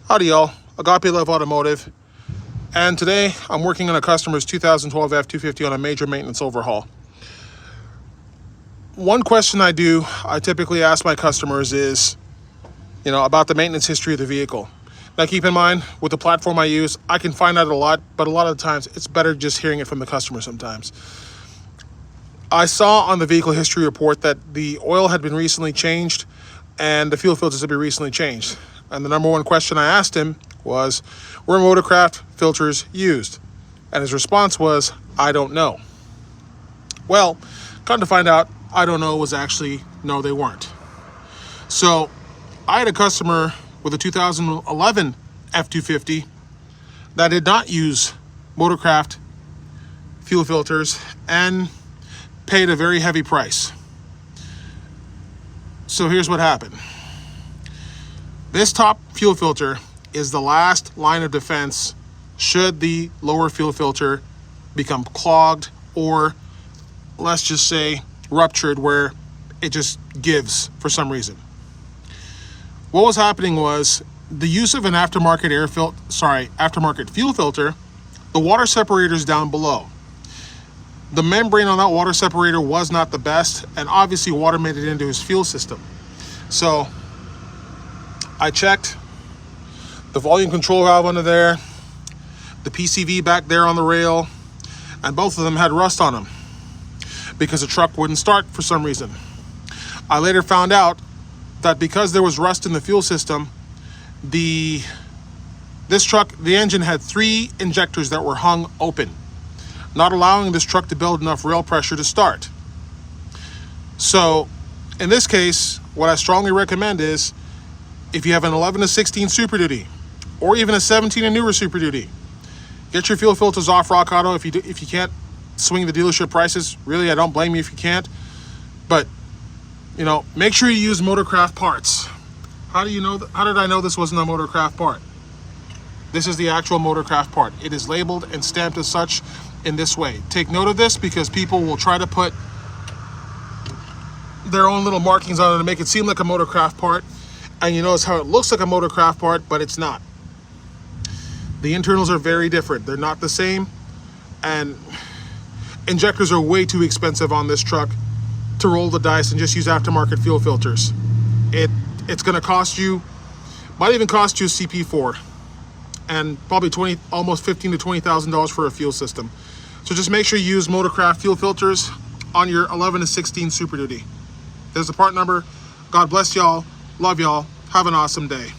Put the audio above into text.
Howdy y'all, Agape Love Automotive, and today I'm working on a customer's 2012 F-250 on a major maintenance overhaul. One question I typically ask my customers is, about the maintenance history of the vehicle. Now keep in mind, with the platform I use, I can find out a lot, but a lot of the times it's better just hearing it from the customer sometimes. I saw on the vehicle history report that the oil had been recently changed and the fuel filters had been recently changed. And the number one question I asked him was, were Motorcraft filters used? And his response was, I don't know. Well, come to find out, I don't know was actually, no, they weren't. So I had a customer with a 2011 F-250 that did not use Motorcraft fuel filters and paid a very heavy price. So here's what happened. This top fuel filter is the last line of defense should the lower fuel filter become clogged or, let's just say, ruptured, where it just gives for some reason. What was happening was the use of an aftermarket fuel filter, the water separator is down below. The membrane on that water separator was not the best, and obviously water made it into his fuel system. So I checked the volume control valve under there, the PCV back there on the rail, and both of them had rust on them because the truck wouldn't start for some reason. I later found out that because there was rust in the fuel system, this truck, the engine had 3 injectors that were hung open, not allowing this truck to build enough rail pressure to start. So in this case, what I strongly recommend is, if you have an 11 to 16 Super Duty, or even a 17 and newer Super Duty, get your fuel filters off Rock Auto. If you can't swing the dealership prices, really, I don't blame you if you can't. But make sure you use Motorcraft parts. How did I know this wasn't a Motorcraft part? This is the actual Motorcraft part. It is labeled and stamped as such in this way. Take note of this because people will try to put their own little markings on it to make it seem like a Motorcraft part. And you notice how it looks like a Motorcraft part, but it's not. The internals are very different. They're not the same. And injectors are way too expensive on this truck to roll the dice and just use aftermarket fuel filters. It's going to cost you, might even cost you a CP4, and probably almost $15,000 to $20,000 for a fuel system. So just make sure you use Motorcraft fuel filters on your 11 to 16 Super Duty. There's the part number. God bless y'all. Love y'all. Have an awesome day.